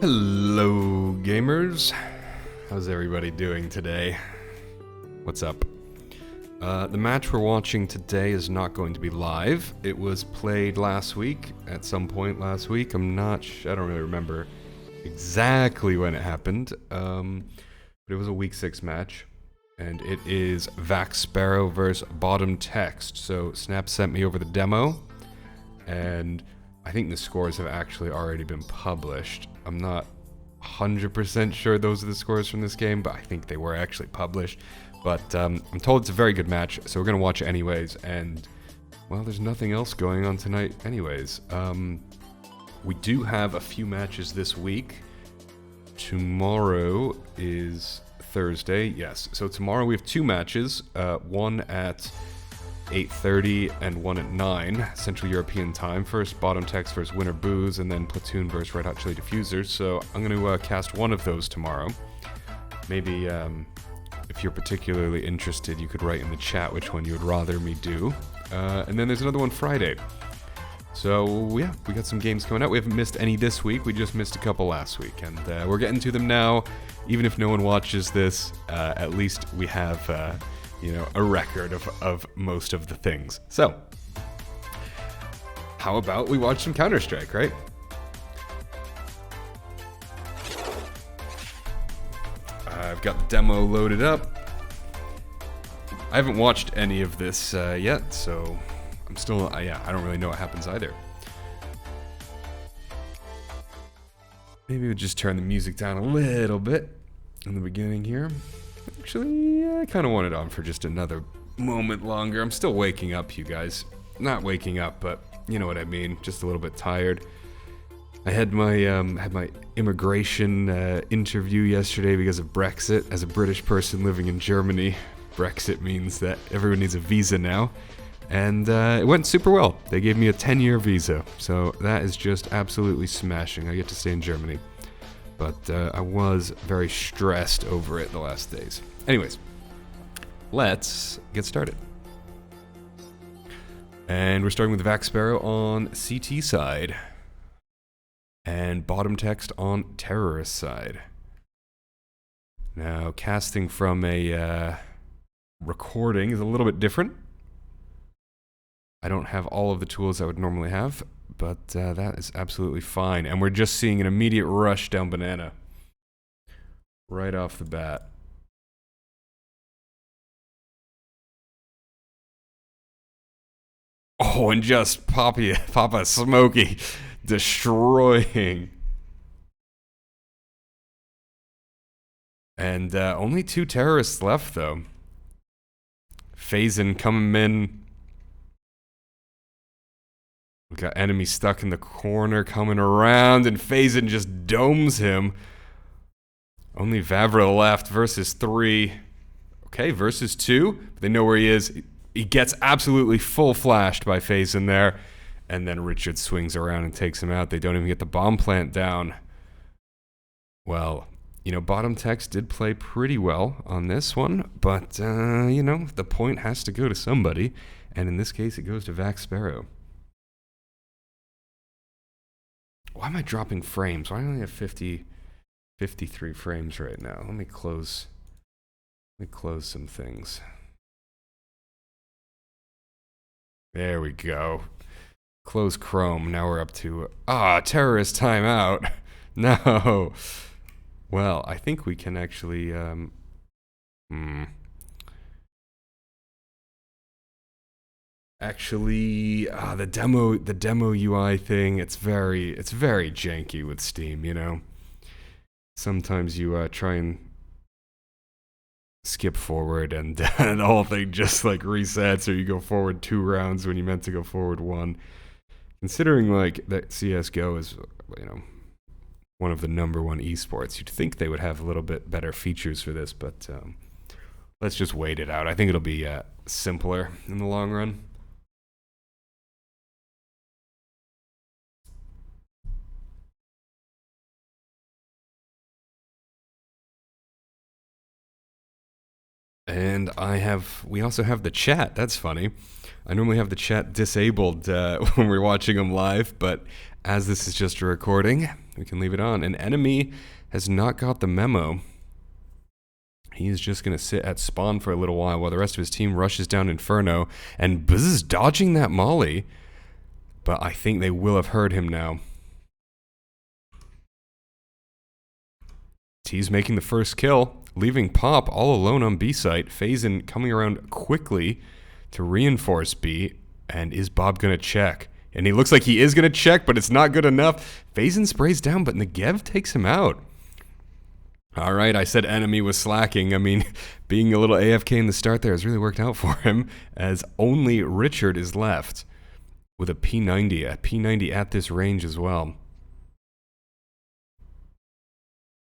Hello, gamers. How's everybody doing today? What's up? The match we're watching today is not going to be live. It was played last week, at some point last week. I don't really remember exactly when it happened. But it was a week 6 match. And it is Sparrow versus BottomText. So Snap sent me over the demo. And I think the scores have actually already been published. I'm not 100% sure those are the scores from this game, but I think they were actually published. But I'm told it's a very good match, so we're going to watch it anyways. And, well, there's nothing else going on tonight anyways. We do have a few matches this week. Tomorrow is Thursday, yes. So tomorrow we have 2 matches, one at 8:30 and one at 9 Central European time. First, BottomText versus Winter Booze, and then Platoon versus Red Hot Chili Diffusers. So I'm going to cast one of those tomorrow. Maybe if you're particularly interested, you could write in the chat which one you would rather me do. And then there's another one Friday. So yeah, we got some games coming out. We haven't missed any this week. We just missed a couple last week, and we're getting to them now. Even if no one watches this, at least we have a record of most of the things. So, how about we watch some Counter-Strike, right? I've got the demo loaded up. I haven't watched any of this yet, so I'm still, I don't really know what happens either. Maybe we'll just turn the music down a little bit in the beginning here. Actually, I kind of want it on for just another moment longer. I'm still waking up, you guys. Not waking up, but you know what I mean. Just a little bit tired. I had my immigration interview yesterday because of Brexit. As a British person living in Germany, Brexit means that everyone needs a visa now. And it went super well. They gave me a 10-year visa. So that is just absolutely smashing. I get to stay in Germany. But I was very stressed over it the last days. Anyways, let's get started. And we're starting with Sparrow on CT side. And BottomText on terrorist side. Now, casting from a recording is a little bit different. I don't have all of the tools I would normally have, but that is absolutely fine. And we're just seeing an immediate rush down banana. Right off the bat. Oh, and just Papa Smokey destroying. And only 2 terrorists left, though. Phazin coming in. We got enemy stuck in the corner coming around, and Phazin just domes him. Only Vavra left versus 3. Okay, versus 2. But they know where he is. He gets absolutely full flashed by Phazin there. And then Richard swings around and takes him out. They don't even get the bomb plant down. Well, BottomText did play pretty well on this one. But, the point has to go to somebody. And in this case, it goes to Sparrow. Why am I dropping frames? Why do I only have 53 frames right now? Let me close some things. There we go. Close Chrome. Now we're up to terrorist timeout. No. Well, I think we can actually Actually, the demo UI thing, it's very janky with Steam, Sometimes you try and skip forward and the whole thing just like resets, or you go forward 2 rounds when you meant to go forward 1. Considering like that CS:GO is, one of the #1 esports, you'd think they would have a little bit better features for this, but let's just wait it out. I think it'll be simpler in the long run. And we also have the chat. That's funny. I normally have the chat disabled when we're watching them live, but as this is just a recording, We can leave it on. An enemy has not got the memo. He's just going to sit at spawn for a little while the rest of his team rushes down Inferno. And Buzz is dodging that molly. But I think they will have heard him now. T's making the first kill, leaving Pop all alone on B site. Phazon coming around quickly to reinforce B. And is Bob going to check? And he looks like he is going to check, but it's not good enough. Phazon sprays down, but Negev takes him out. All right, I said enemy was slacking. I mean, being a little AFK in the start there has really worked out for him, as only Richard is left with a P90 at this range as well.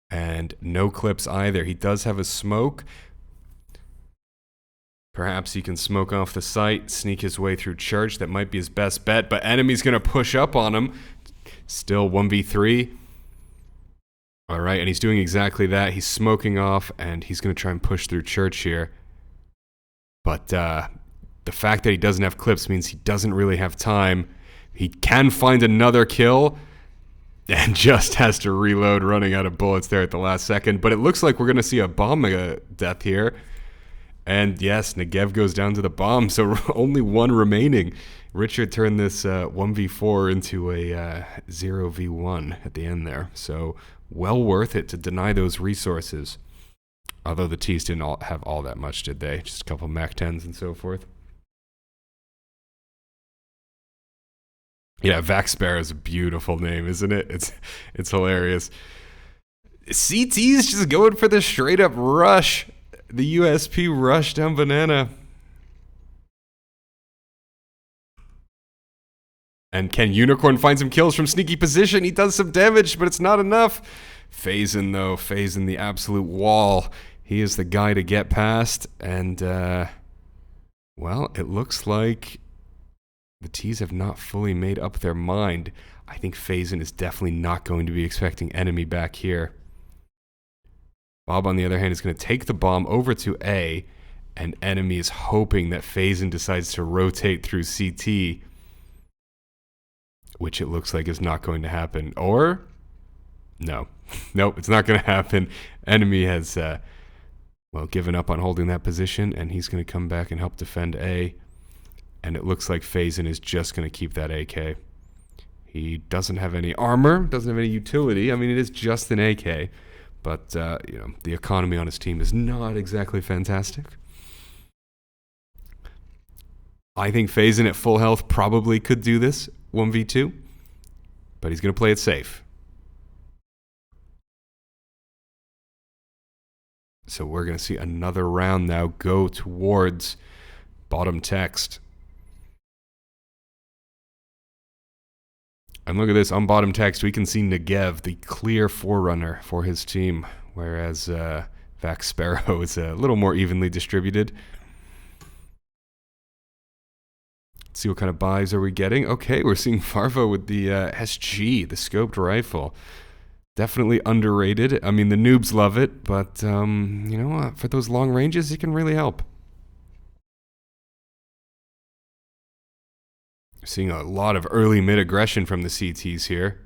And no clips either. He does have a smoke. Perhaps he can smoke off the site, sneak his way through church. That might be his best bet, but enemy's going to push up on him. Still 1v3. All right, and he's doing exactly that. He's smoking off, and he's going to try and push through church here. But the fact that he doesn't have clips means he doesn't really have time. He can find another kill, and just has to reload, running out of bullets there at the last second. But it looks like we're going to see a bomb death here. And yes, Negev goes down to the bomb, so only one remaining. Richard turned this 1v4 into a 0v1 at the end there. So well worth it to deny those resources. Although the T's didn't have all that much, did they? Just a couple Mac 10s and so forth. Yeah, Sparrow is a beautiful name, isn't it? It's hilarious. CT's just going for the straight up rush. The USP rush down Banana. And can Unicorn find some kills from sneaky position? He does some damage, but it's not enough. Phazon, though. Phazon, the absolute wall. He is the guy to get past. And, well, it looks like the T's have not fully made up their mind. I think Phazon is definitely not going to be expecting enemy back here. Bob, on the other hand, is going to take the bomb over to A. And enemy is hoping that Phazon decides to rotate through CT. Which it looks like is not going to happen. Or, no. Nope, it's not going to happen. Enemy has, well, given up on holding that position, and he's going to come back and help defend A. And it looks like Phazon is just going to keep that AK. He doesn't have any armor, doesn't have any utility. I mean, it is just an AK. But, you know, the economy on his team is not exactly fantastic. I think Phazon at full health probably could do this 1v2, but he's going to play it safe. So we're going to see another round now go towards BottomText. And look at this, on BottomText, we can see Negev, the clear forerunner for his team, whereas Sparrow is a little more evenly distributed. Let's see what kind of buys are we getting. Okay, we're seeing Farvo with the SG, the scoped rifle. Definitely underrated. I mean, the noobs love it, but you know what? For those long ranges, it can really help. Seeing a lot of early mid aggression from the CTs here.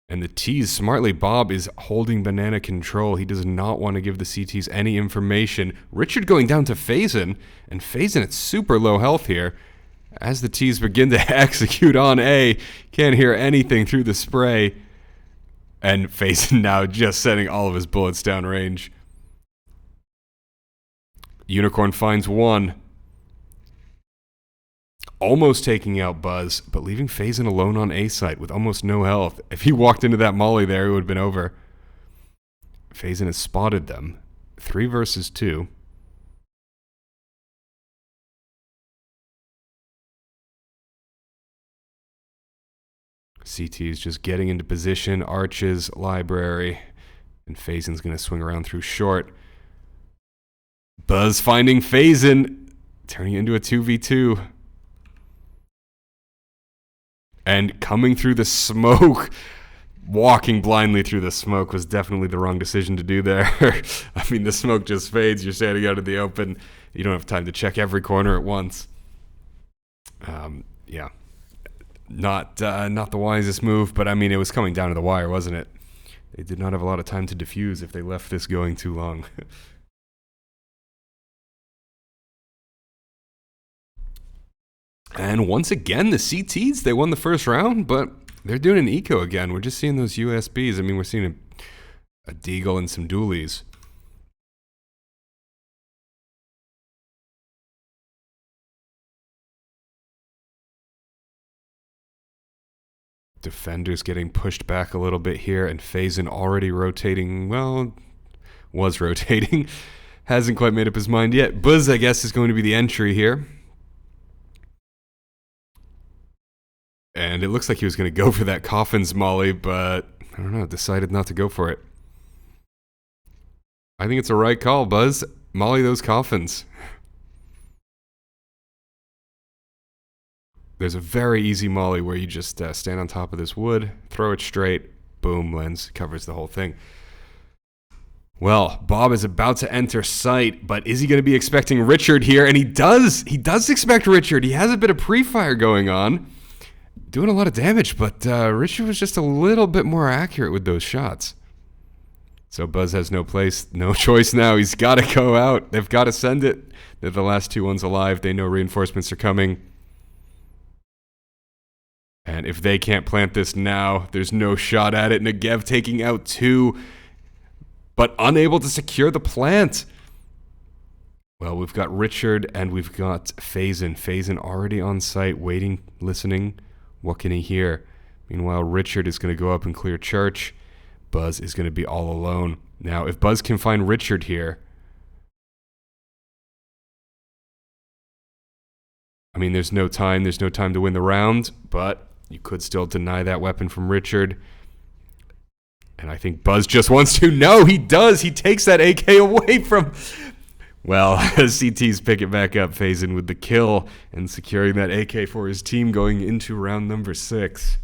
And the T's, smartly, Bob is holding banana control. He does not want to give the CTs any information. Richard going down to Phazon, and Phazon at super low health here. As the T's begin to execute on A, can't hear anything through the spray. And Phazon now just sending all of his bullets downrange. Unicorn finds one. Almost taking out Buzz, but leaving Phazon alone on A site with almost no health. If he walked into that molly there, it would have been over. Phazon has spotted them. 3 versus 2. CT is just getting into position. Arches, library. And Phazon's going to swing around through short. Buzz finding Phazon. Turning it into a 2v2. And coming through the smoke. Walking blindly through the smoke was definitely the wrong decision to do there. I mean, the smoke just fades. You're standing out in the open. You don't have time to check every corner at once. Yeah. Not the wisest move, but I mean, it was coming down to the wire, wasn't it? They did not have a lot of time to defuse if they left this going too long. And once again, the CTs, they won the first round, but they're doing an eco again. We're just seeing those USBs. I mean, we're seeing a deagle and some dualies. Defenders getting pushed back a little bit here, and Phazin already rotating, well, was rotating. Hasn't quite made up his mind yet. Buzz, I guess, is going to be the entry here. And it looks like he was going to go for that coffins molly, but I don't know, decided not to go for it. I think it's a right call, Buzz. Molly those coffins. There's a very easy molly where you just stand on top of this wood, throw it straight, boom, lens covers the whole thing. Well, Bob is about to enter sight, but is he going to be expecting Richard here? And he does expect Richard. He has a bit of pre-fire going on. Doing a lot of damage, but Richard was just a little bit more accurate with those shots. So Buzz has no choice now. He's got to go out. They've got to send it. They're the last two ones alive. They know reinforcements are coming. And if they can't plant this now, there's no shot at it. Negev taking out two, but unable to secure the plant. Well, we've got Richard and we've got Phazin. Phazin already on site, waiting, listening. What can he hear? Meanwhile, Richard is going to go up and clear church. Buzz is going to be all alone. Now, if Buzz can find Richard here, I mean, there's no time to win the round, but you could still deny that weapon from Richard. And I think Buzz just wants to. No, he does. He takes that AK away from... Well, CTs pick it back up, Phazin with the kill and securing that AK for his team going into round number 6.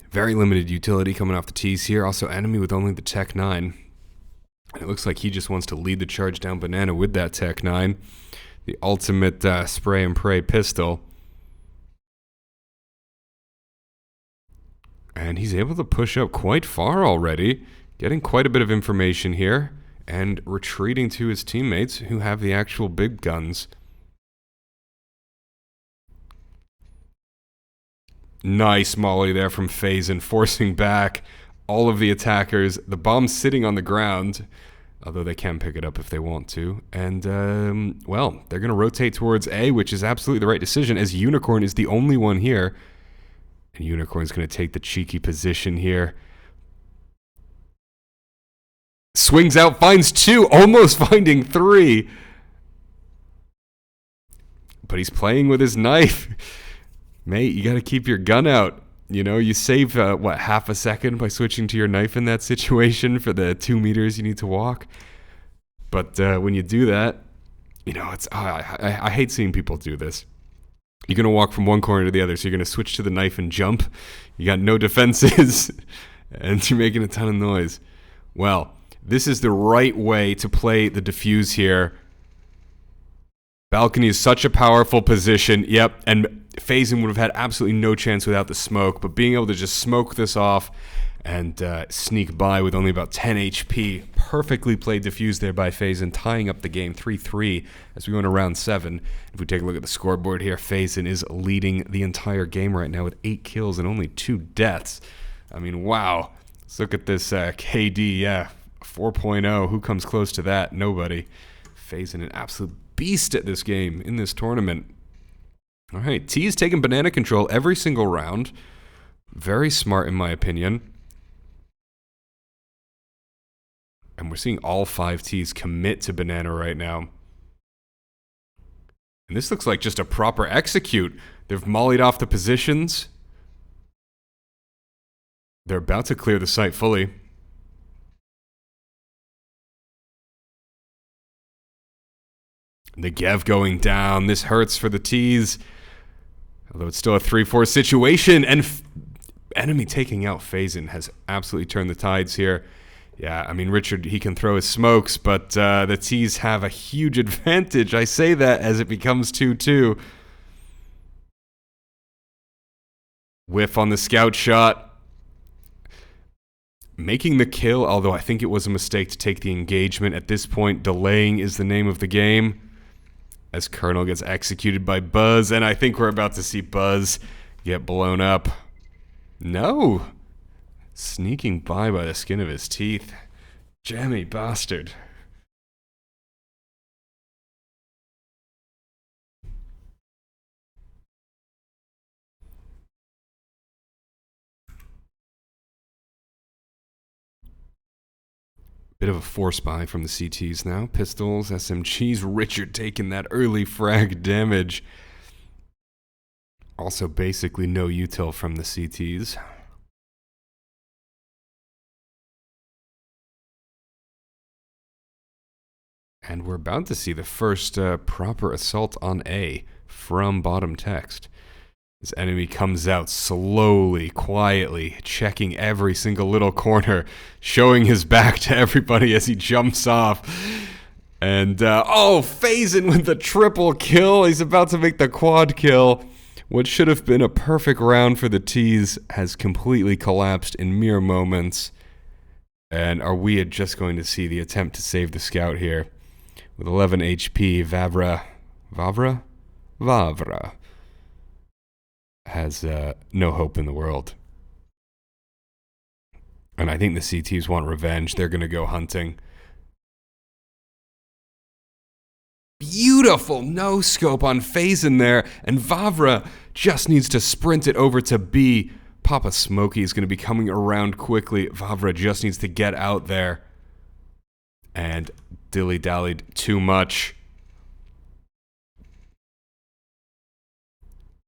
Very limited utility coming off the tees here. Also enemy with only the Tech 9. And it looks like he just wants to lead the charge down Banana with that Tech 9. The ultimate spray and pray pistol. And he's able to push up quite far already, getting quite a bit of information here, and retreating to his teammates who have the actual big guns. Nice molly there from Phazin, forcing back all of the attackers. The bomb's sitting on the ground, although they can pick it up if they want to. And, well, they're going to rotate towards A, which is absolutely the right decision, as Unicorn is the only one here. And Unicorn's going to take the cheeky position here. Swings out, finds 2, almost finding 3. But he's playing with his knife. Mate, you got to keep your gun out. You know, you save, half a second by switching to your knife in that situation for the 2 meters you need to walk. But when you do that, you know, it's I hate seeing people do this. You're going to walk from one corner to the other, so you're going to switch to the knife and jump. You got no defenses, and you're making a ton of noise. Well, this is the right way to play the defuse here. Balcony is such a powerful position. Yep, and Phazin would have had absolutely no chance without the smoke, but being able to just smoke this off and sneak by with only about 10 HP. Perfectly played defuse there by Phazin, tying up the game 3-3 as we go into round 7. If we take a look at the scoreboard here, Phazin is leading the entire game right now with 8 kills and only 2 deaths. I mean, wow. Let's look at this KD, 4.0. Who comes close to that? Nobody. Phazin, an absolute beast at this game in this tournament. All right, T is taking banana control every single round. Very smart in my opinion. And we're seeing all 5 Ts commit to banana right now. And this looks like just a proper execute. They've mollied off the positions. They're about to clear the site fully. Negev going down. This hurts for the Ts. Although it's still a 3-4 situation. And enemy taking out Phazin has absolutely turned the tides here. Yeah, I mean, Richard, he can throw his smokes, but the T's have a huge advantage. I say that as it becomes 2-2. Whiff on the scout shot. Making the kill, although I think it was a mistake to take the engagement. At this point, delaying is the name of the game. As Colonel gets executed by Buzz, and I think we're about to see Buzz get blown up. No! Sneaking by the skin of his teeth. Jammy bastard. Bit of a force buy from the CTs now. Pistols, SMGs, Richard taking that early frag damage. Also basically no util from the CTs. And we're about to see the first proper assault on A from BottomText. This enemy comes out slowly, quietly, checking every single little corner, showing his back to everybody as he jumps off. And, oh, Phazon with the triple kill. He's about to make the quad kill. What should have been a perfect round for the T's has completely collapsed in mere moments. And are we just going to see the attempt to save the scout here? With 11 HP, Vavra has no hope in the world. And I think the CTs want revenge. They're going to go hunting. Beautiful no-scope on Phazon there. And Vavra just needs to sprint it over to B. Papa Smokey is going to be coming around quickly. Vavra just needs to get out there. And dilly-dallied too much.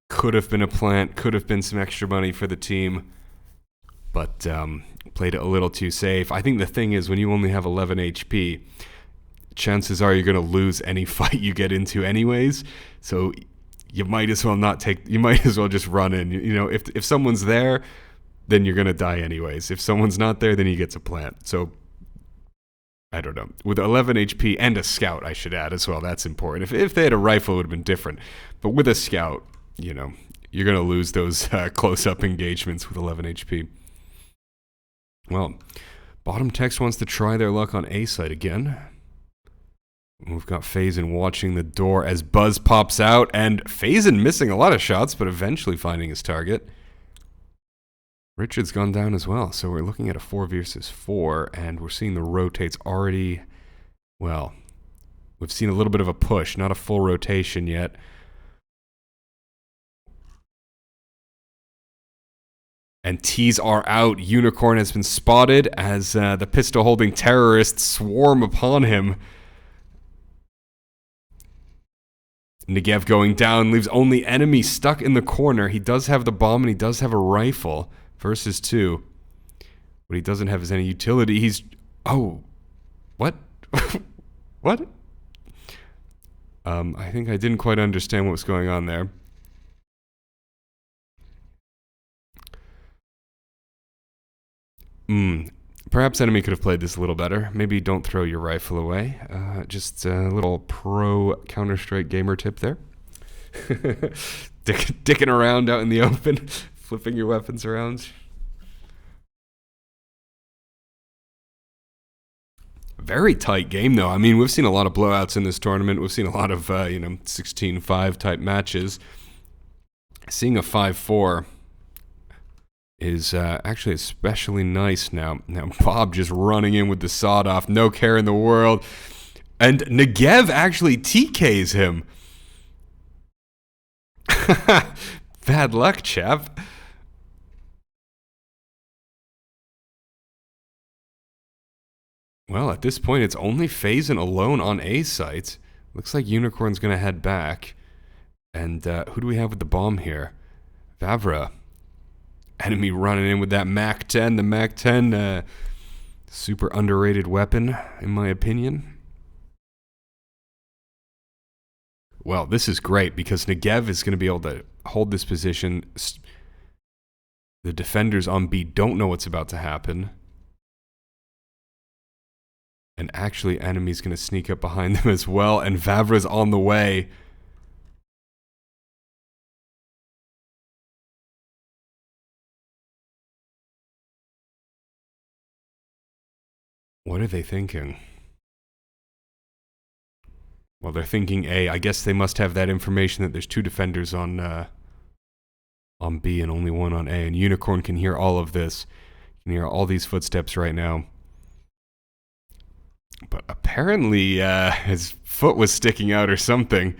Could have been a plant, could have been some extra money for the team, but played it a little too safe. I think the thing is, when you only have 11 HP, chances are you're going to lose any fight you get into anyways, so you might as well not take, you might as well just run in. You know, if someone's there, then you're going to die anyways. If someone's not there, then he gets a plant. So I don't know. With 11 HP and a scout, I should add as well. That's important. If they had a rifle, it would have been different. But with a scout, you know, you're going to lose those close-up engagements with 11 HP. Well, BottomText wants to try their luck on A site again. We've got Phazon watching the door as Buzz pops out, and Phazon missing a lot of shots, but eventually finding his target. Richard's gone down as well, so we're looking at a 4 versus 4, and we're seeing the rotates already, well, we've seen a little bit of a push, not a full rotation yet. And T's are out. Unicorn has been spotted as the pistol-holding terrorists swarm upon him. Negev going down, leaves only enemy stuck in the corner. He does have the bomb and he does have a rifle. Versus 2. What he doesn't have is any utility. He's... Oh. What? What? I think I didn't quite understand what was going on there. Perhaps enemy could have played this a little better. Maybe don't throw your rifle away. Just a little pro Counter-Strike gamer tip there. Dicking around out in the open. Flipping your weapons around. Very tight game, though. I mean, we've seen a lot of blowouts in this tournament. We've seen a lot of, 16-5 type matches. Seeing a 5-4 is actually especially nice now. Now, Bob just running in with the sawed-off. No care in the world. And Negev actually TKs him. Bad luck, chap. Well, at this point, it's only Phazon alone on A site. Looks like Unicorn's going to head back. And who do we have with the bomb here? Vavra. Enemy running in with that MAC-10. The MAC-10, super underrated weapon, in my opinion. Well, this is great because Negev is going to be able to hold this position. The defenders on B don't know what's about to happen. And actually, enemy's going to sneak up behind them as well, and Vavra's on the way. What are they thinking? Well, they're thinking A. I guess they must have that information that there's 2 defenders on B and only 1 on A. And Unicorn can hear all of this. Can hear all these footsteps right now. But apparently his foot was sticking out or something.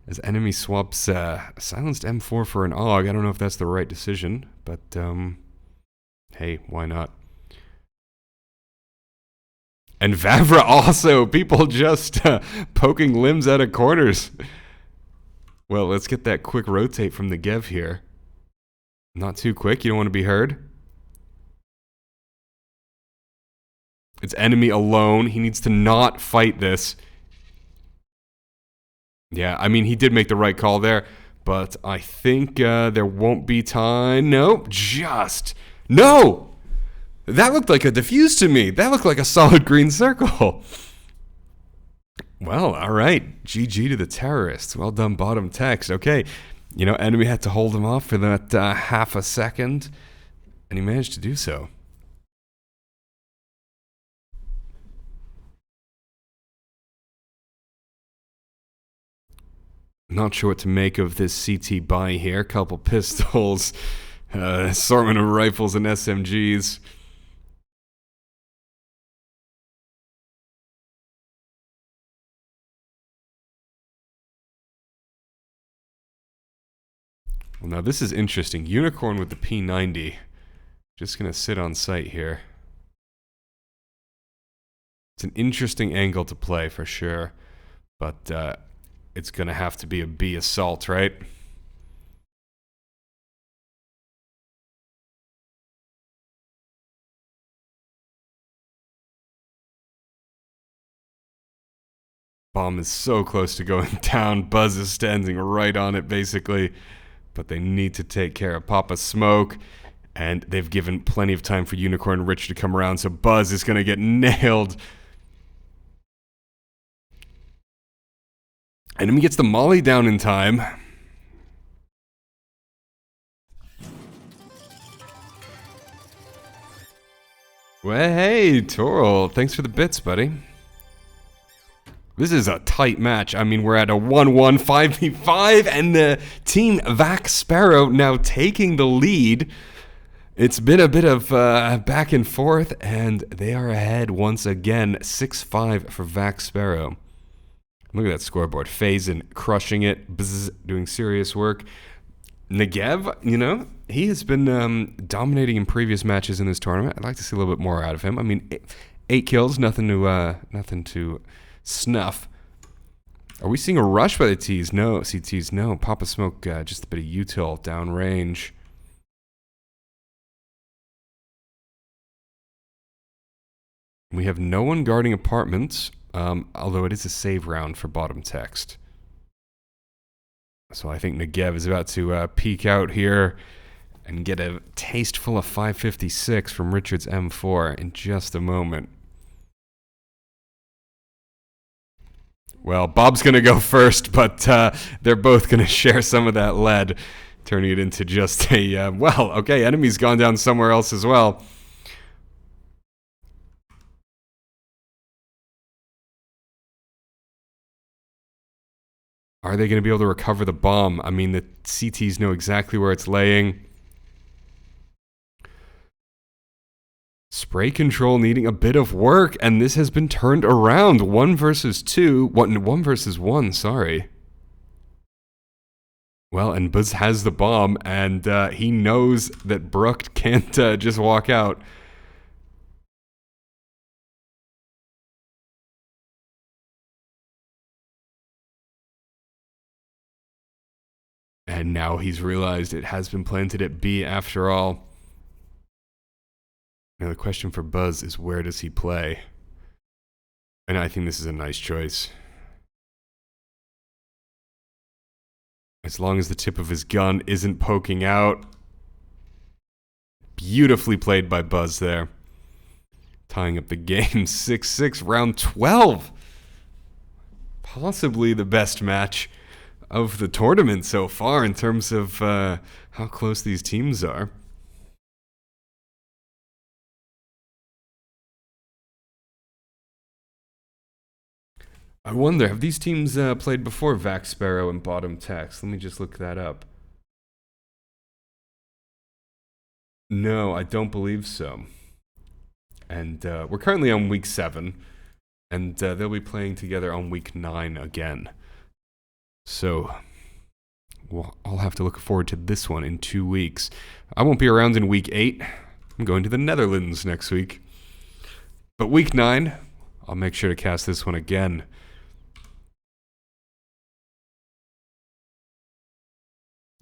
As enemy swaps silenced M4 for an AUG. I don't know if that's the right decision, but hey, why not? And Vavra also, people just poking limbs out of corners. Well, let's get that quick rotate from the Gev here. Not too quick, you don't want to be heard. It's enemy alone, he needs to not fight this. Yeah, I mean, he did make the right call there, but I think there won't be time. Nope, just... No! That looked like a diffuse to me. That looked like a solid green circle. Well, alright. GG to the terrorists. Well done, BottomText. Okay, you know, enemy had to hold him off for that half a second, and he managed to do so. Not sure what to make of this CT buy here. Couple pistols, assortment of rifles and SMGs. Well, now this is interesting. Unicorn with the P90. Just gonna sit on site here. It's an interesting angle to play for sure, but it's gonna have to be a B assault, right? Bomb is so close to going down. Buzz is standing right on it, basically. But they need to take care of Papa Smoke. And they've given plenty of time for Unicorn and Rich to come around, so Buzz is going to get nailed. Enemy gets the molly down in time. Well, hey, Toral. Thanks for the bits, buddy. This is a tight match. I mean, we're at a 1-1 5v5, and the team Vac Sparrow now taking the lead. It's been a bit of back and forth, and they are ahead once again. 6-5 for Vac Sparrow. Look at that scoreboard. Phazin crushing it, bzz, doing serious work. Negev, you know, he has been dominating in previous matches in this tournament. I'd like to see a little bit more out of him. I mean, 8 kills, nothing to snuff. Are we seeing a rush by the T's? No, CT's no. Papa Smoke, just a bit of util downrange. We have no one guarding apartments, although it is a save round for BottomText. So I think Negev is about to peek out here and get a tasteful of 556 from Richard's M4 in just a moment. Well, Bob's going to go first, but they're both going to share some of that lead, turning it into just a, well, okay, enemy's gone down somewhere else as well. Are they going to be able to recover the bomb? I mean, the CTs know exactly where it's laying. Spray control needing a bit of work, and this has been turned around. 1 versus 2. 1 versus 1, sorry. Well, and Buzz has the bomb, and he knows that Brook can't just walk out. And now he's realized it has been planted at B after all. Now the question for Buzz is, where does he play? And I think this is a nice choice. As long as the tip of his gun isn't poking out. Beautifully played by Buzz there. tying up the game 6-6, round 12. Possibly the best match of the tournament so far in terms of how close these teams are. I wonder, have these teams played before, Sparrow and BottomText? Let me just look that up. No, I don't believe so. And we're currently on week 7, and they'll be playing together on week 9 again. So I'll have to look forward to this one in 2 weeks. I won't be around in week 8. I'm going to the Netherlands next week. But week 9, I'll make sure to cast this one again.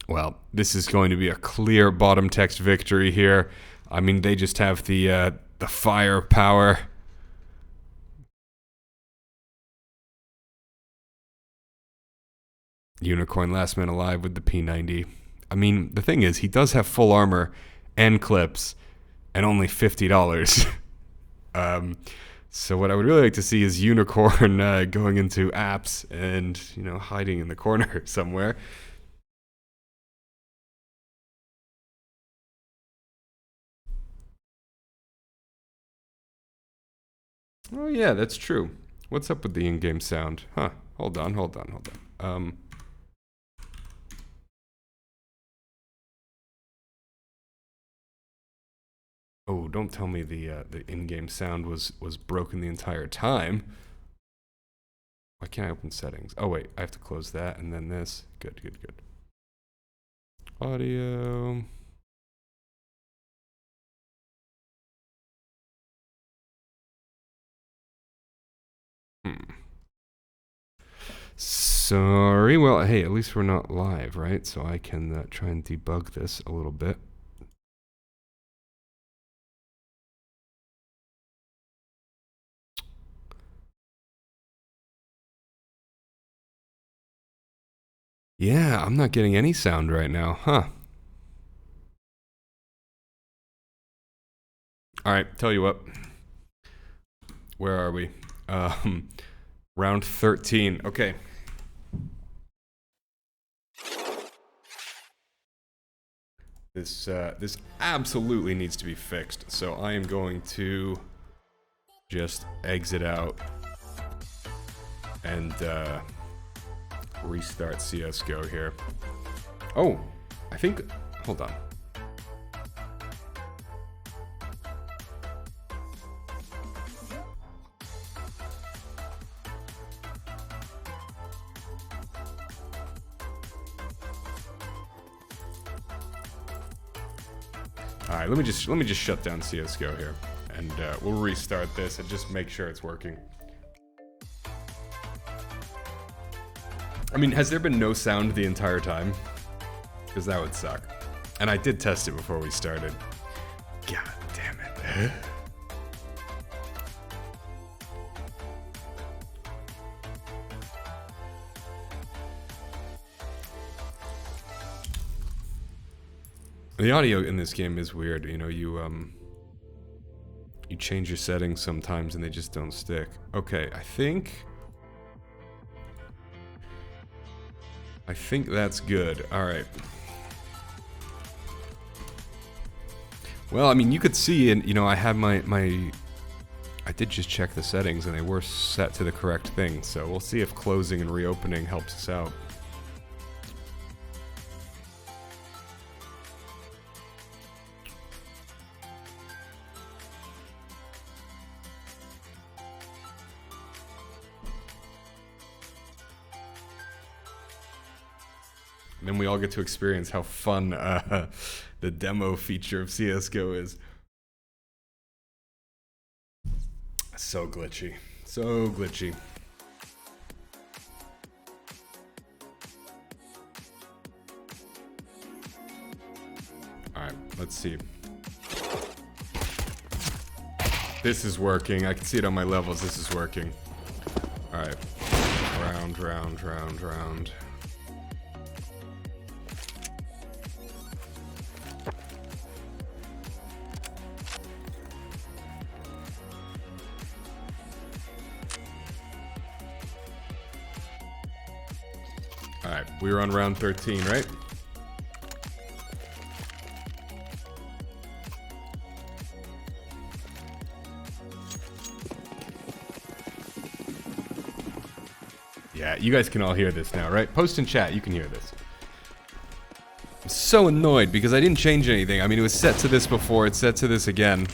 Well, this is going to be a clear BottomText victory here. I mean, they just have the firepower. Unicorn, last man alive with the P90. I mean, the thing is, he does have full armor and clips, and only $50. So what I would really like to see is Unicorn going into apps and, hiding in the corner somewhere. Oh yeah, that's true. What's up with the in-game sound? Huh, hold on. Oh, don't tell me the in-game sound was broken the entire time. Why can't I open settings? Oh wait, I have to close that and then this. Good. Audio. Sorry, well, hey, at least we're not live, right? So I can try and debug this a little bit. Yeah, I'm not getting any sound right now, huh? Alright, tell you what. Where are we? Round 13. Okay. This absolutely needs to be fixed. So I am going to just exit out and restart CSGO here. Oh, I think, hold on. All right, let me just shut down CSGO here, and we'll restart this and just make sure it's working. I mean, has there been no sound the entire time? Because that would suck. And I did test it before we started. God damn it. The audio in this game is weird. You change your settings sometimes and they just don't stick. Okay, I think that's good. All right. Well, I mean, you could see, and I have I did just check the settings and they were set to the correct thing. So we'll see if closing and reopening helps us out. And then we all get to experience how fun the demo feature of CSGO is. So glitchy. So glitchy. Alright, let's see. This is working. I can see it on my levels. This is working. Alright. Round. Alright, we were on round 13, right? Yeah, you guys can all hear this now, right? Post in chat, you can hear this. I'm so annoyed because I didn't change anything. I mean, it was set to this before, it's set to this again.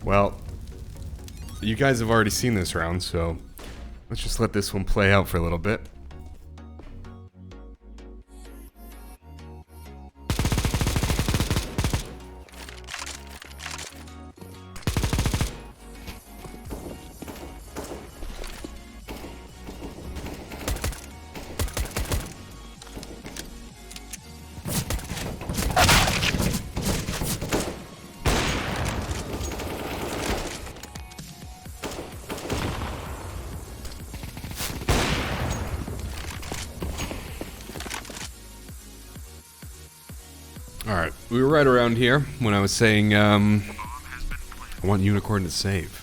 Well, you guys have already seen this round, so let's just let this one play out for a little bit. Alright, we were right around here when I was saying, I want Unicorn to save.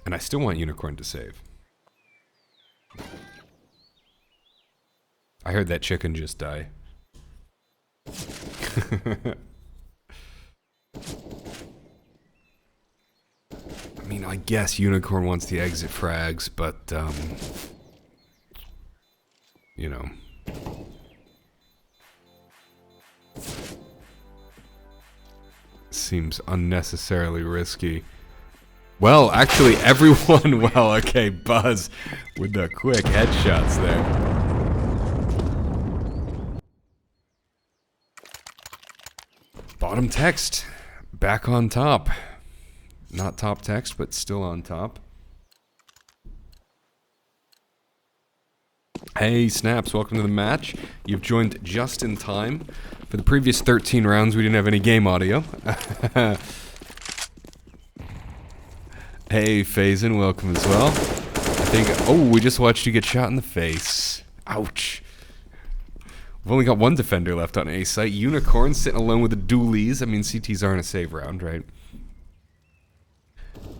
And I still want Unicorn to save. I heard that chicken just die. I mean, I guess Unicorn wants the exit frags, but, you know. Seems unnecessarily risky. Well, actually, everyone... Well, okay, Buzz with the quick headshots there. BottomText back on top. Not top text, but still on top. Hey, Snaps, welcome to the match. You've joined just in time. For the previous 13 rounds, we didn't have any game audio. Hey, Faison, welcome as well. I think... Oh, we just watched you get shot in the face. Ouch. We've only got one defender left on A site. Unicorn sitting alone with the dualies. I mean, CTs aren't a save round, right?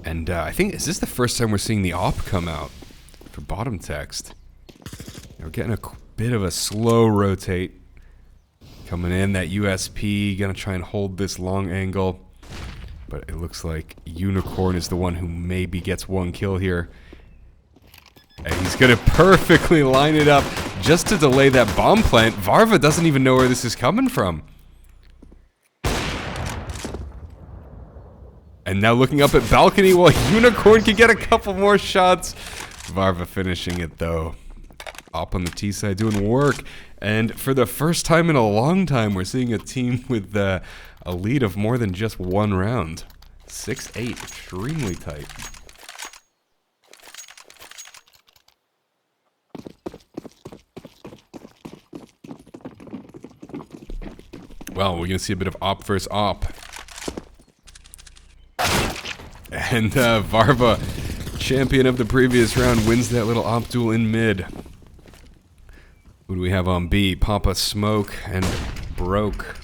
And I think... Is this the first time we're seeing the AWP come out for BottomText? We're getting a bit of a slow rotate coming in. That USP gonna try and hold this long angle, but it looks like Unicorn is the one who maybe gets one kill here, and he's gonna perfectly line it up just to delay that bomb plant. Varva doesn't even know where this is coming from, and now looking up at balcony while Unicorn can get a couple more shots. Varva finishing it though. Up on the T side doing work, and for the first time in a long time we're seeing a team with a lead of more than just one round. 6-8, extremely tight. Well, we're gonna see a bit of op versus op, and Varva, champion of the previous round, wins that little op duel in mid. Who do we have on B? Papa Smoke and Broke.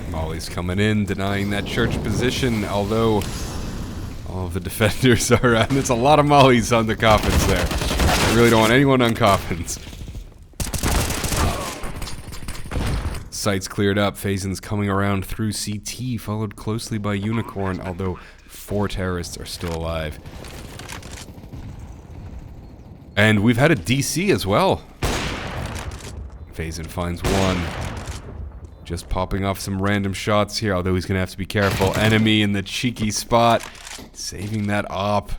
Molly's coming in, denying that church position, although all of the defenders are around. There's a lot of Mollies on the coffins there. I really don't want anyone on coffins. Site's cleared up. Faison's coming around through CT, followed closely by Unicorn, although 4 terrorists are still alive. And we've had a DC as well. Faison finds one. Just popping off some random shots here, although he's going to have to be careful. Enemy in the cheeky spot. Saving that op.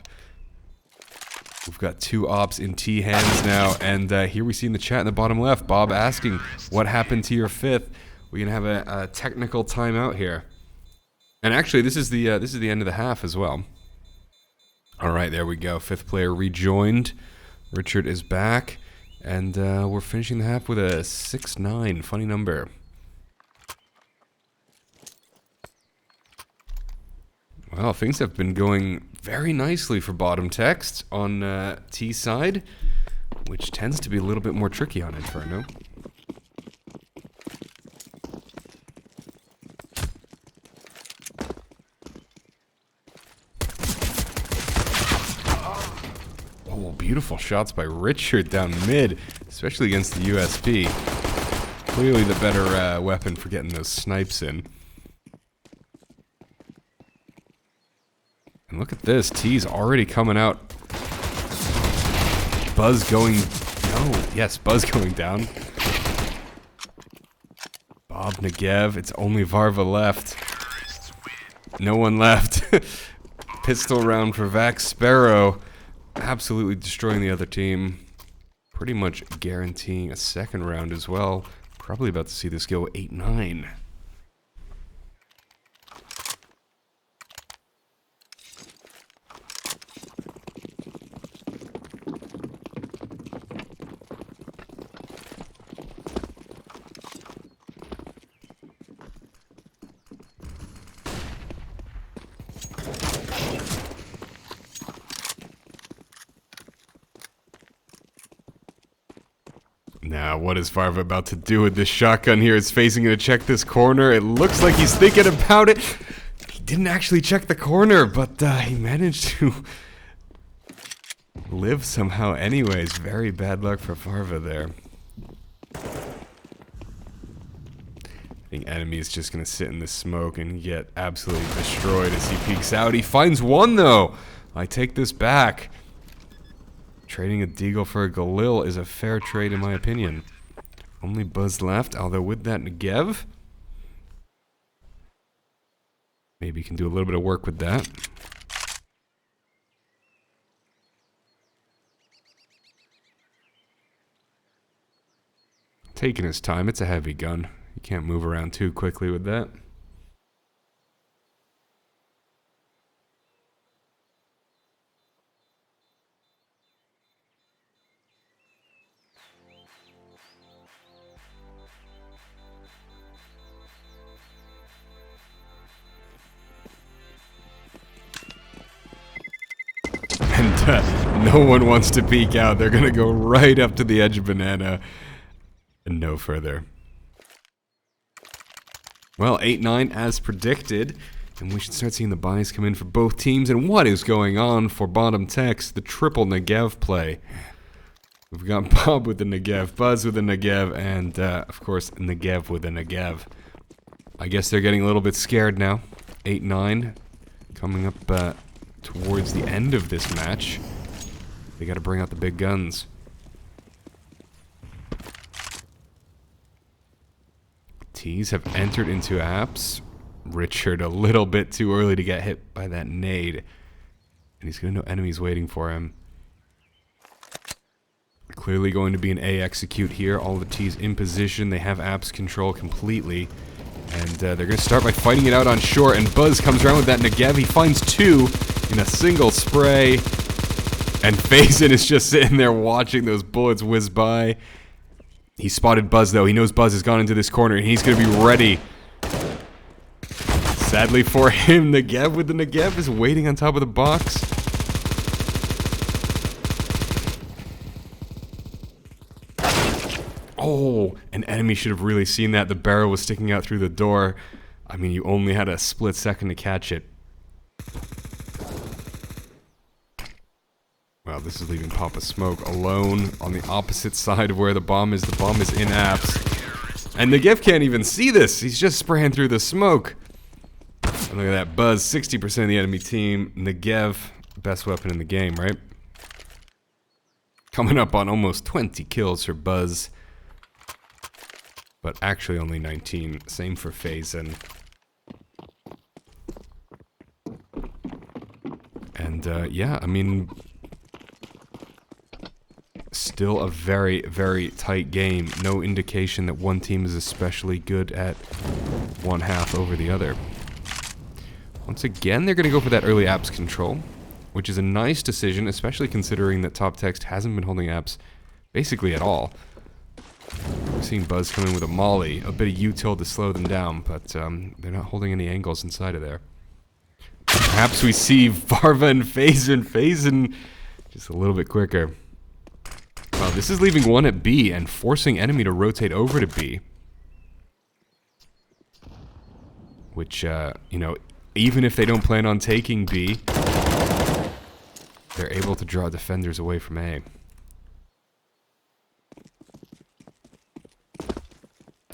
We've got 2 ops in T hands now. And here we see in the chat in the bottom left, Bob asking, what happened to your 5th? We're going to have a technical timeout here. And actually, this is the end of the half as well. Alright, there we go. 5th player rejoined. Richard is back, and we're finishing the half with a 6-9, funny number. Well, things have been going very nicely for BottomText on T side, which tends to be a little bit more tricky on Inferno. beautiful shots by Richard down mid, especially against the USP. Clearly the better weapon for getting those snipes in. And look at this, T's already coming out. Buzz going... No, yes, Buzz going down. Bob, Negev, it's only Varva left. No one left. Pistol round for Vax. Sparrow absolutely destroying the other team. Pretty much guaranteeing a second round as well. Probably about to see this go 8-9. Now, what is Varva about to do with this shotgun here? It's facing to check this corner. It looks like he's thinking about it. He didn't actually check the corner, but he managed to live somehow anyways. Very bad luck for Varva there. I think enemy is just going to sit in the smoke and get absolutely destroyed as he peeks out. He finds one, though. I take this back. Trading a Deagle for a Galil is a fair trade in my opinion. Only Buzz left, although with that Negev, maybe he can do a little bit of work with that. Taking his time, it's a heavy gun. You can't move around too quickly with that. And no one wants to peek out. They're going to go right up to the edge of banana and no further. Well, 8-9 as predicted. And we should start seeing the buys come in for both teams. And what is going on for BottomText? The triple Negev play. We've got Bob with the Negev, Buzz with the Negev, and of course Negev with the Negev. I guess they're getting a little bit scared now. 8-9 coming up towards the end of this match. They got to bring out the big guns. T's have entered into apps. Richard a little bit too early to get hit by that nade. And he's going to know enemies waiting for him. Clearly going to be an A execute here. All the T's in position. They have apps control completely. And they're going to start by fighting it out on short. And Buzz comes around with that Negev. He finds two in a single spray. And Faison is just sitting there watching those bullets whiz by. He spotted Buzz, though. He knows Buzz has gone into this corner, and he's going to be ready. Sadly for him, Negev with the Negev is waiting on top of the box. Oh, an enemy should have really seen that. The barrel was sticking out through the door. I mean, you only had a split second to catch it. Wow, this is leaving Papa Smoke alone on the opposite side of where the bomb is. The bomb is in apps. And Negev can't even see this. He's just spraying through the smoke. And look at that. Buzz, 60% of the enemy team. Negev, best weapon in the game, right? Coming up on almost 20 kills for Buzz. But actually only 19. Same for Faison. And, yeah, I mean... still a very, very tight game. No indication that one team is especially good at one half over the other. Once again, they're going to go for that early apps control, which is a nice decision, especially considering that BottomText hasn't been holding apps basically at all. We're seeing Buzz come in with a molly, a bit of util to slow them down, but they're not holding any angles inside of there. Perhaps we see Varva and Faison just a little bit quicker. Wow, this is leaving one at B and forcing enemy to rotate over to B. Which, you know, even if they don't plan on taking B, they're able to draw defenders away from A.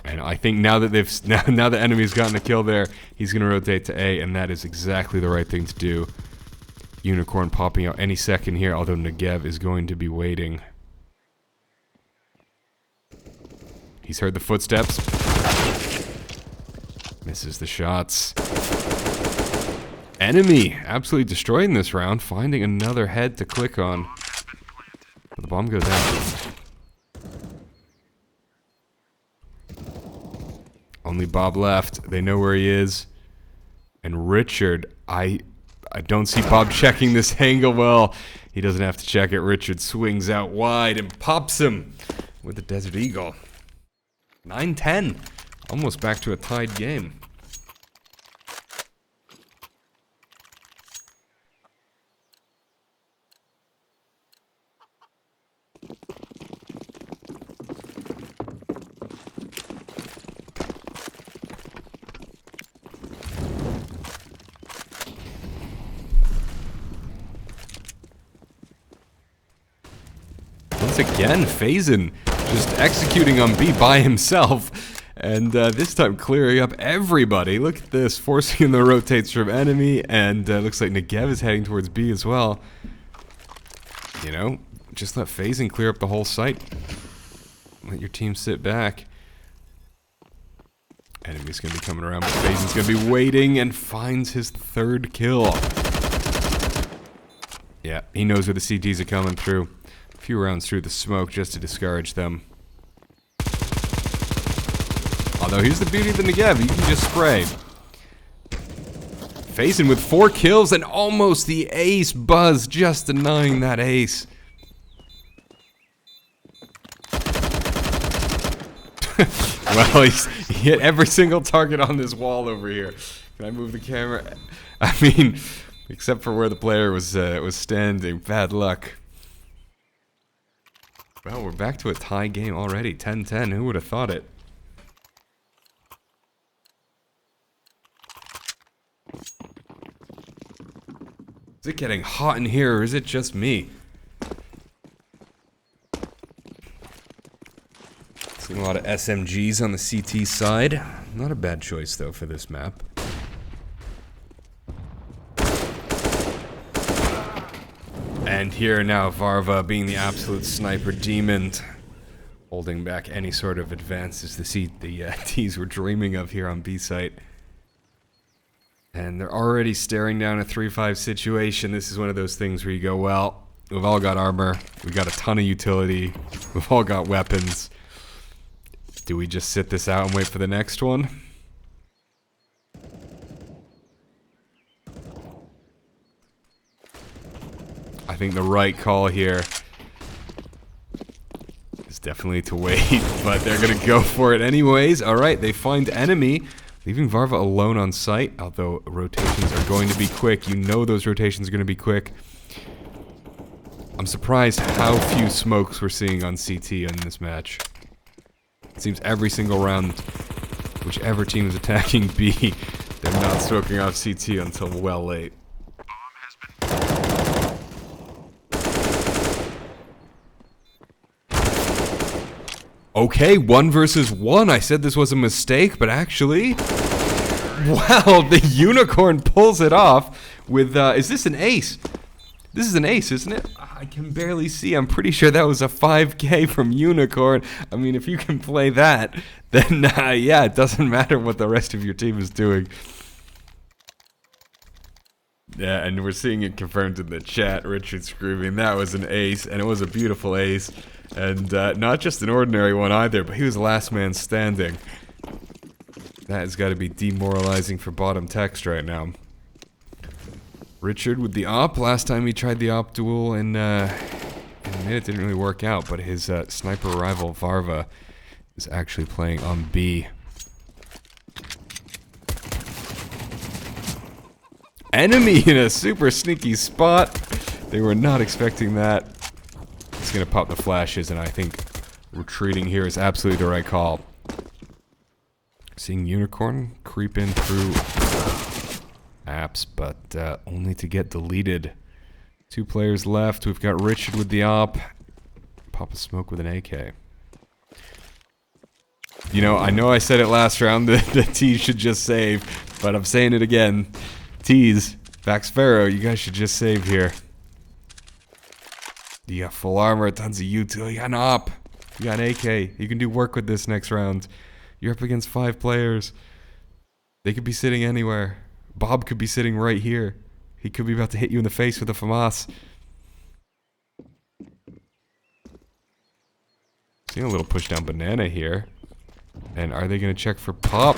And I think now that now the enemy's gotten a kill there, he's going to rotate to A, and that is exactly the right thing to do. Unicorn popping out any second here, although Negev is going to be waiting. He's heard the footsteps. Misses the shots. Enemy absolutely destroying this round, finding another head to click on. But the bomb goes down. Only Bob left. They know where he is. And Richard, I don't see Bob checking this angle well. He doesn't have to check it. Richard swings out wide and pops him with the Desert Eagle. 9-10. Almost back to a tied game. Once again, Faison just executing on B by himself, and this time clearing up everybody. Look at this, forcing in the rotates from enemy, and looks like Negev is heading towards B as well. You know, just let Faison clear up the whole site. Let your team sit back. Enemy's going to be coming around, but Faison's going to be waiting and finds his third kill. Yeah, he knows where the CTs are coming through. A few rounds through the smoke just to discourage them. Although here's the beauty of the Negev, you can just spray. Faison with 4 kills and almost the ace. Buzz just denying that ace. Well, he hit every single target on this wall over here. Can I move the camera? I mean, except for where the player was standing. Bad luck. Well, we're back to a tie game already. 10-10. Who would have thought it? Is it getting hot in here, or is it just me? Seeing a lot of SMGs on the CT side. Not a bad choice, though, for this map. And here now, Varva being the absolute sniper demon, holding back any sort of advances the T's were dreaming of here on B site. And they're already staring down a 3-5 situation. This is one of those things where you go, well, we've all got armor, we've got a ton of utility, we've all got weapons. Do we just sit this out and wait for the next one? I think the right call here is definitely to wait, but they're gonna go for it anyways. Alright, they find enemy, leaving Varva alone on site, although rotations are going to be quick. You know those rotations are going to be quick. I'm surprised how few smokes we're seeing on CT in this match. It seems every single round, whichever team is attacking B, they're not smoking off CT until well late. Okay, 1 versus 1. I said this was a mistake, but actually... Wow, the Unicorn pulls it off with... is this an ace? This is an ace, isn't it? I can barely see. I'm pretty sure that was a 5K from Unicorn. I mean, if you can play that, then yeah, it doesn't matter what the rest of your team is doing. Yeah, and we're seeing it confirmed in the chat. Richard screaming, that was an ace, and it was a beautiful ace. And not just an ordinary one either, but he was the last man standing. That has got to be demoralizing for BottomText right now. Richard with the op. Last time he tried the op duel in a minute, didn't really work out, but his sniper rival Varva is actually playing on B. Enemy in a super sneaky spot. They were not expecting that. He's gonna pop the flashes, and I think retreating here is absolutely the right call. Seeing Unicorn creep in through apps, but only to get deleted 2 players left. We've got Richard with the op. Pop a smoke with an AK. You know I said it last round that the T's should just save, but I'm saying it again. T's, back Sparrow, you guys should just save here. You got full armor, tons of util, you got an op, you got an AK. You can do work with this next round. You're up against 5 players. They could be sitting anywhere. Bob could be sitting right here. He could be about to hit you in the face with a FAMAS. Seeing a little push down banana here. And are they going to check for Pop?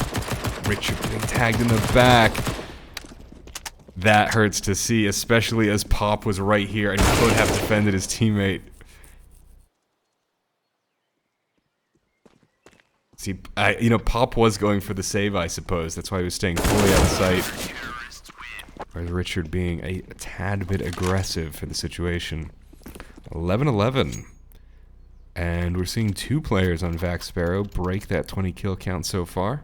Richard getting tagged in the back. That hurts to see, especially as Pop was right here and could have defended his teammate. See, you know, Pop was going for the save, I suppose. That's why he was staying fully out of sight. Whereas Richard being a tad bit aggressive for the situation. 11-11. And we're seeing 2 players on Vax Sparrow break that 20 kill count so far.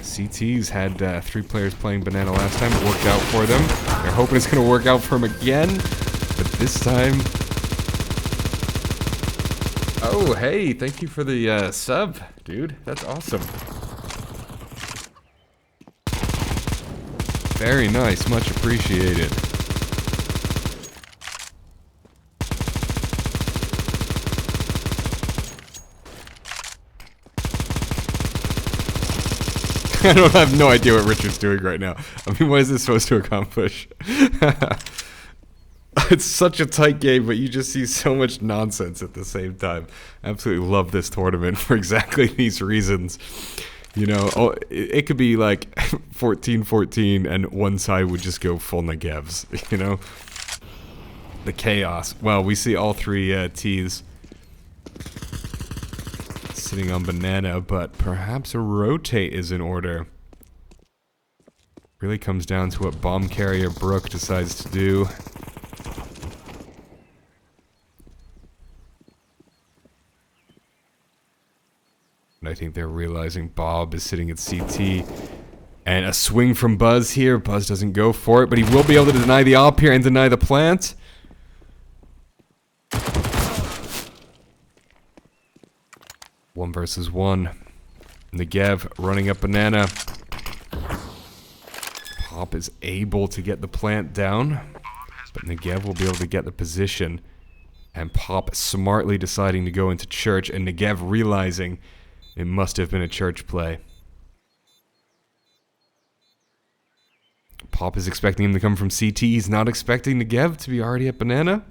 CT's had 3 players playing banana last time. It worked out for them. They're hoping it's going to work out for them again. But this time... Oh, hey, thank you for the sub, dude. That's awesome. Very nice. Much appreciated. I have no idea what Richard's doing right now. I mean, what is this supposed to accomplish? It's such a tight game, but you just see so much nonsense at the same time. Absolutely love this tournament for exactly these reasons. You know, it could be like 14-14 and one side would just go full negevs, you know? The chaos. Well, we see all 3 T's sitting on banana, but perhaps a rotate is in order. Really comes down to what bomb carrier Brooke decides to do. And I think they're realizing Bob is sitting at CT. And a swing from Buzz here. Buzz doesn't go for it, but he will be able to deny the op here and deny the plant. One versus one. Negev running up banana. Pop is able to get the plant down, but Negev will be able to get the position. And Pop smartly deciding to go into church, and Negev realizing it must have been a church play. Pop is expecting him to come from CT. He's not expecting Negev to be already at banana.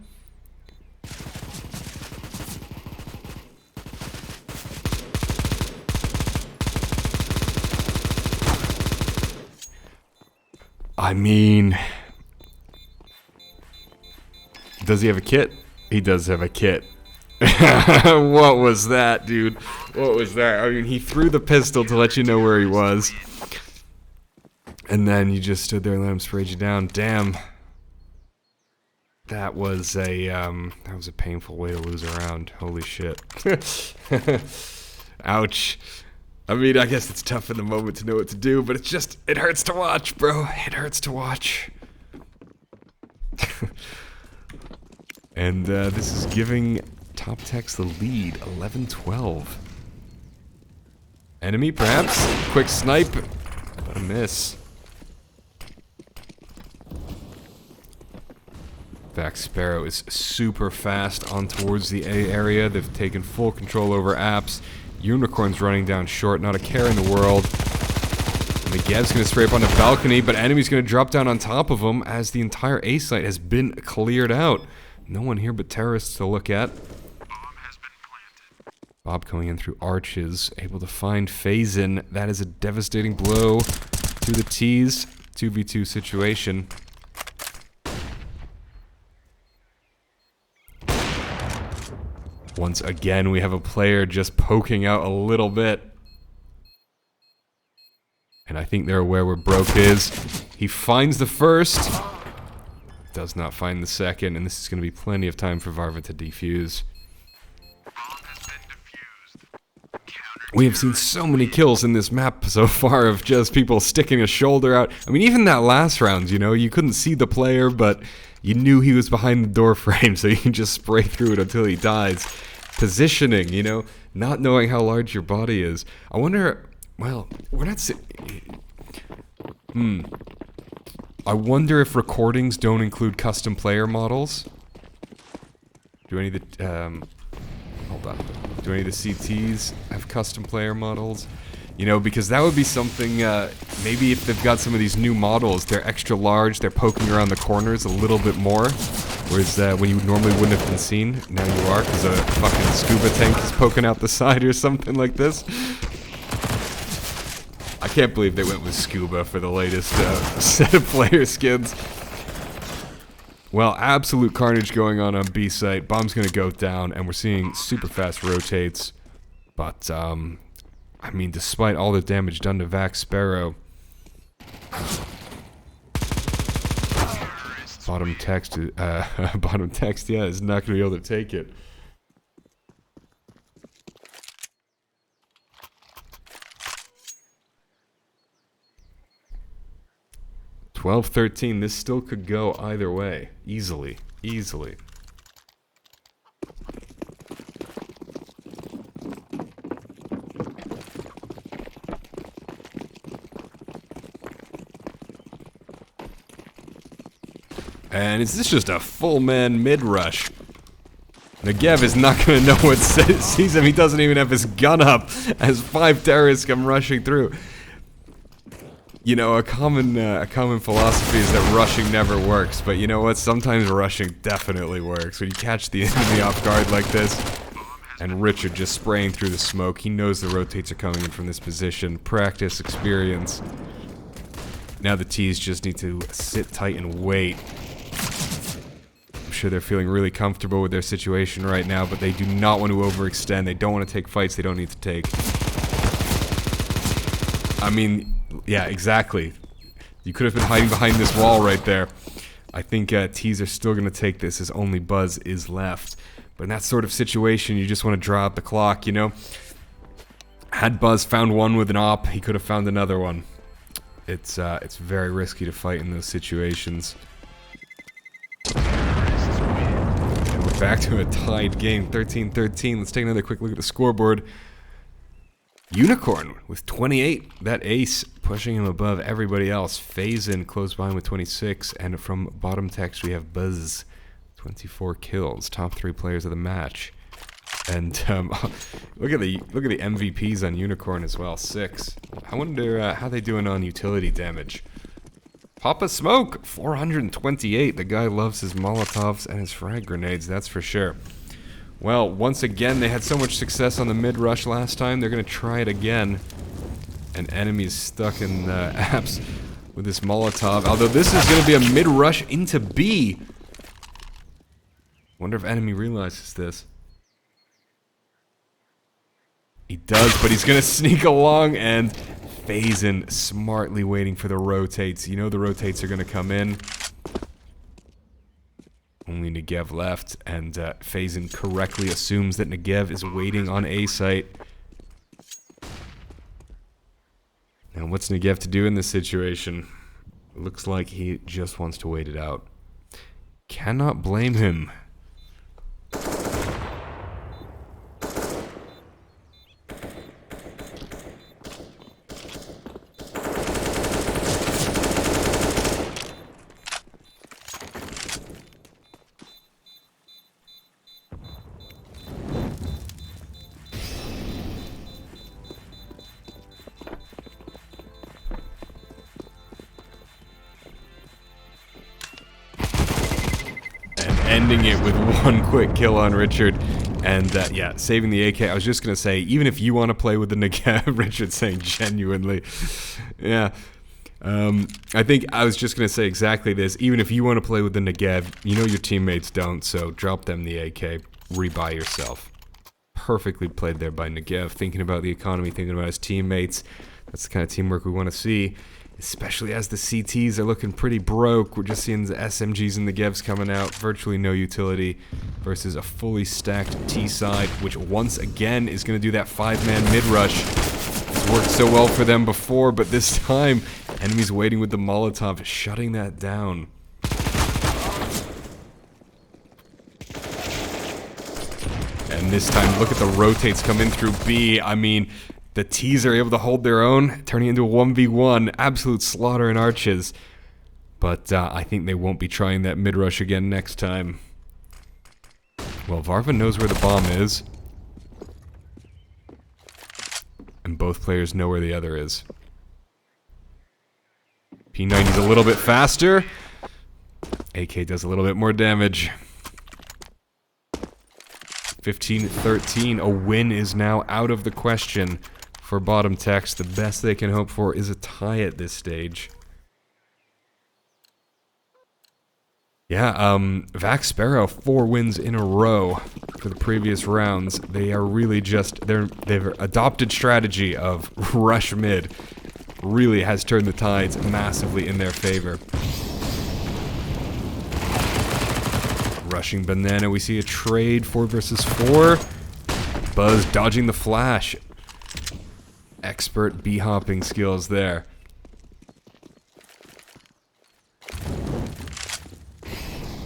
I mean, does he have a kit? He does have a kit. What was that, dude? What was that? I mean, he threw the pistol to let you know where he was. And then you just stood there and let him spray you down. Damn. That was a painful way to lose a round. Holy shit. Ouch. I mean, I guess it's tough in the moment to know what to do, but it's just, it hurts to watch, bro. It hurts to watch. And this is giving BottomText the lead, 11-12. Enemy, perhaps? Quick snipe, but a miss. Vax Sparrow is super fast on towards the A area. They've taken full control over apps. Unicorn's running down short, not a care in the world. And Negev's going to spray up on the balcony, but enemy's going to drop down on top of him as the entire A site has been cleared out. No one here but terrorists to look at. Bob coming in through arches, able to find Phazin. That is a devastating blow to the T's. 2v2 situation. Once again, we have a player just poking out a little bit. And I think they're aware where Broke is. He finds the first. Does not find the second. And this is going to be plenty of time for Varva to defuse. We have seen so many kills in this map so far of just people sticking a shoulder out. I mean, even that last round, you know, you couldn't see the player, but you knew he was behind the door frame, so you can just spray through it until he dies. Positioning, you know, not knowing how large your body is. I wonder, well, we're not I wonder if recordings don't include custom player models. Do any of the, hold on. Do any of the CTs have custom player models? You know, because that would be something, maybe if they've got some of these new models, they're extra large, they're poking around the corners a little bit more. Whereas when you normally wouldn't have been seen, now you are, because a fucking scuba tank is poking out the side or something like this. I can't believe they went with scuba for the latest set of player skins. Well, absolute carnage going on B site. Bomb's gonna go down, and we're seeing super fast rotates. But, I mean, despite all the damage done to Vac Sparrow, BottomText, yeah, is not gonna be able to take it. $12-13, this still could go either way. Easily. Easily. And is this just a full man mid-rush? Negev is not gonna know what sees him. He doesn't even have his gun up as 5 terrorists come rushing through. You know, a common philosophy is that rushing never works, but you know what? Sometimes rushing definitely works. When you catch the enemy off guard like this, and Richard just spraying through the smoke, he knows the rotates are coming in from this position. Practice, experience. Now the T's just need to sit tight and wait. I'm sure they're feeling really comfortable with their situation right now, but they do not want to overextend. They don't want to take fights they don't need to take. I mean, yeah, exactly. You could have been hiding behind this wall right there. I think T's are still going to take this as only Buzz is left. But in that sort of situation, you just want to draw out the clock, you know? Had Buzz found one with an op, he could have found another one. It's very risky to fight in those situations. And we're back to a tied game, 13-13. Let's take another quick look at the scoreboard. Unicorn with 28, that ace pushing him above everybody else. Phazin close behind with 26, and from BottomText we have Buzz, 24 kills, top 3 players of the match. And look at the MVPs on Unicorn as well, 6. I wonder how they doing on utility damage. Papa Smoke, 428. The guy loves his Molotovs and his frag grenades, that's for sure. Well, once again, they had so much success on the mid-rush last time, they're going to try it again. And enemies stuck in apps with this Molotov. Although this is going to be a mid-rush into B. Wonder if enemy realizes this. He does, but he's going to sneak along, and Phazin smartly waiting for the rotates. You know the rotates are going to come in. Only Negev left, and Phazin correctly assumes that Negev is waiting on A site. And what's Negev to do in this situation? Looks like he just wants to wait it out. Cannot blame him. Ending it with one quick kill on Richard, and yeah, saving the AK. I was just gonna say, even if you want to play with the Negev, Richard saying genuinely, yeah. I think I was just gonna say exactly this. Even if you want to play with the Negev, you know your teammates don't, so drop them the AK, rebuy yourself. Perfectly played there by Negev, thinking about the economy, thinking about his teammates, That's the kind of teamwork we want to see, especially as the CTs are looking pretty broke. We're just seeing the SMGs and the Gevs coming out. Virtually no utility versus a fully stacked T side, which once again is going to do that 5-man mid-rush. It's worked so well for them before, but this time, enemies waiting with the Molotov, shutting that down. And this time, look at the rotates come in through B. I mean, the T's are able to hold their own, turning into a 1v1. Absolute slaughter in arches. But I think they won't be trying that mid-rush again next time. Well, Varva knows where the bomb is. And both players know where the other is. P90's a little bit faster. AK does a little bit more damage. 15-13, a win is now out of the question for BottomText. The best they can hope for is a tie at this stage. Yeah, Vac Sparrow, 4 wins in a row for the previous rounds. They are really just, they've adopted strategy of rush mid. Really has turned the tides massively in their favor. Rushing banana, we see a trade, 4 versus 4. Buzz dodging the flash. Expert B-hopping skills there.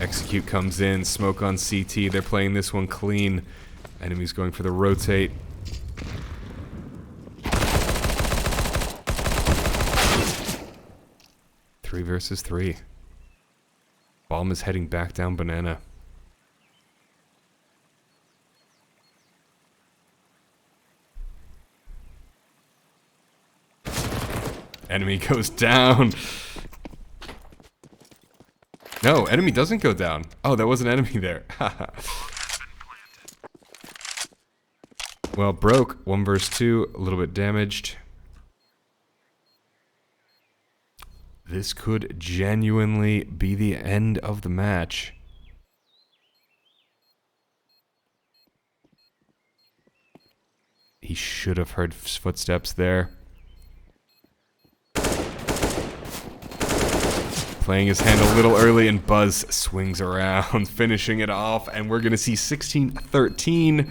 Execute comes in, smoke on CT. They're playing this one clean. Enemies going for the rotate. Three versus 3. Bomb is heading back down banana. Enemy goes down. No, enemy doesn't go down. Oh, that was an enemy there. Well, broke. 1 versus 2. A little bit damaged. This could genuinely be the end of the match. He should have heard footsteps there. Playing his hand a little early, and Buzz swings around, finishing it off, and we're going to see 16-13.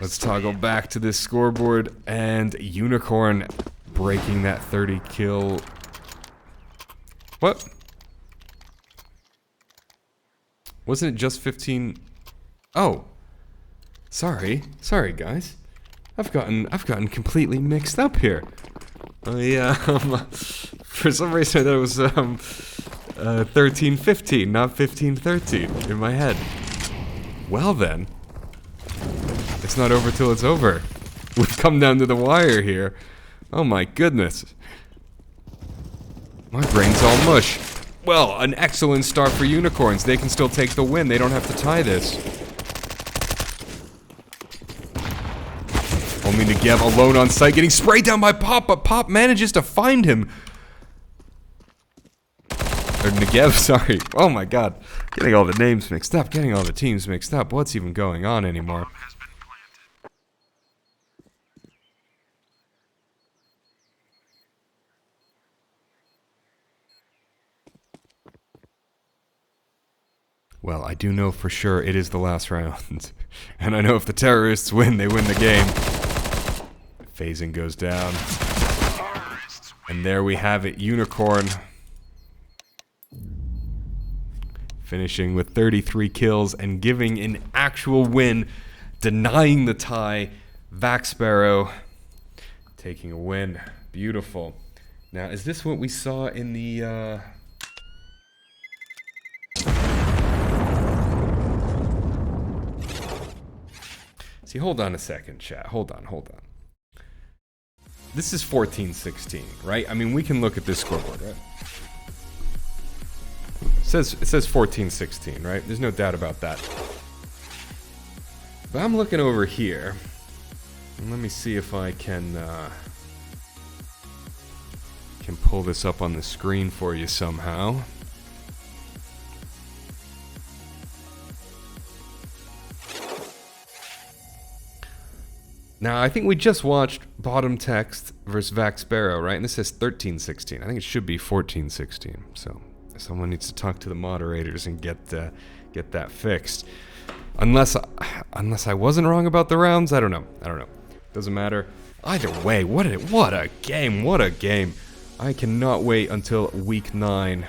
Let's toggle back to this scoreboard, and Unicorn breaking that 30 kill. What? Wasn't it just 15? Oh. Sorry guys. I've gotten completely mixed up here. For some reason I thought it was 13-15, not 15-13 in my head. Well then, it's not over till it's over. We've come down to the wire here. Oh my goodness. My brain's all mush. Well, an excellent start for Unicorns. They can still take the win. They don't have to tie this. Only Negev alone on site, getting sprayed down by Pop, but Pop manages to find him. Or Negev, sorry. Oh my god. Getting all the names mixed up, getting all the teams mixed up. What's even going on anymore? Well, I do know for sure it is the last round. And I know if the terrorists win, they win the game. Phasing goes down. And there we have it, Unicorn. Finishing with 33 kills and giving an actual win, denying the tie. Vac Sparrow taking a win. Beautiful. Now, is this what we saw in the... See, hold on a second, chat. Hold on. This is 14-16, right? I mean, we can look at this scoreboard, right? It says 14-16, right? There's no doubt about that. But I'm looking over here. And let me see if I can pull this up on the screen for you somehow. Now, I think we just watched BottomText versus Sparrow, right? And this says 13-16. I think it should be 14-16. So someone needs to talk to the moderators and get that fixed. Unless I wasn't wrong about the rounds, I don't know. Doesn't matter. Either way, what a game! I cannot wait until week 9.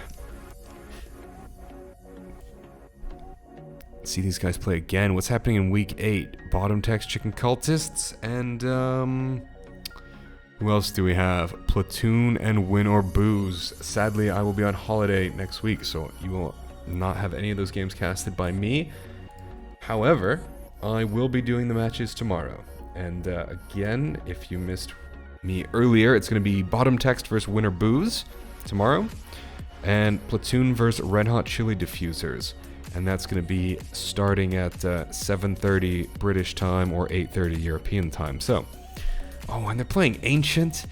See these guys play again. What's happening in week 8? BottomText Chicken Cultists and who else do we have? Platoon and Win or Booze. Sadly, I will be on holiday next week, so you will not have any of those games casted by me. However, I will be doing the matches tomorrow. And again, if you missed me earlier, it's going to be BottomText versus Win or Booze tomorrow, and Platoon versus Red Hot Chili Diffusers. And that's going to be starting at 7:30 British time or 8:30 European time. So, oh, and they're playing Ancient.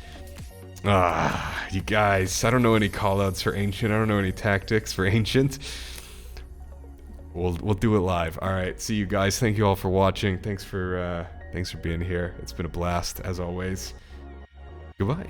You guys, I don't know any callouts for Ancient. I don't know any tactics for Ancient. We'll do it live. All right, see you guys. Thank you all for watching. Thanks for being here. It's been a blast as always. Goodbye.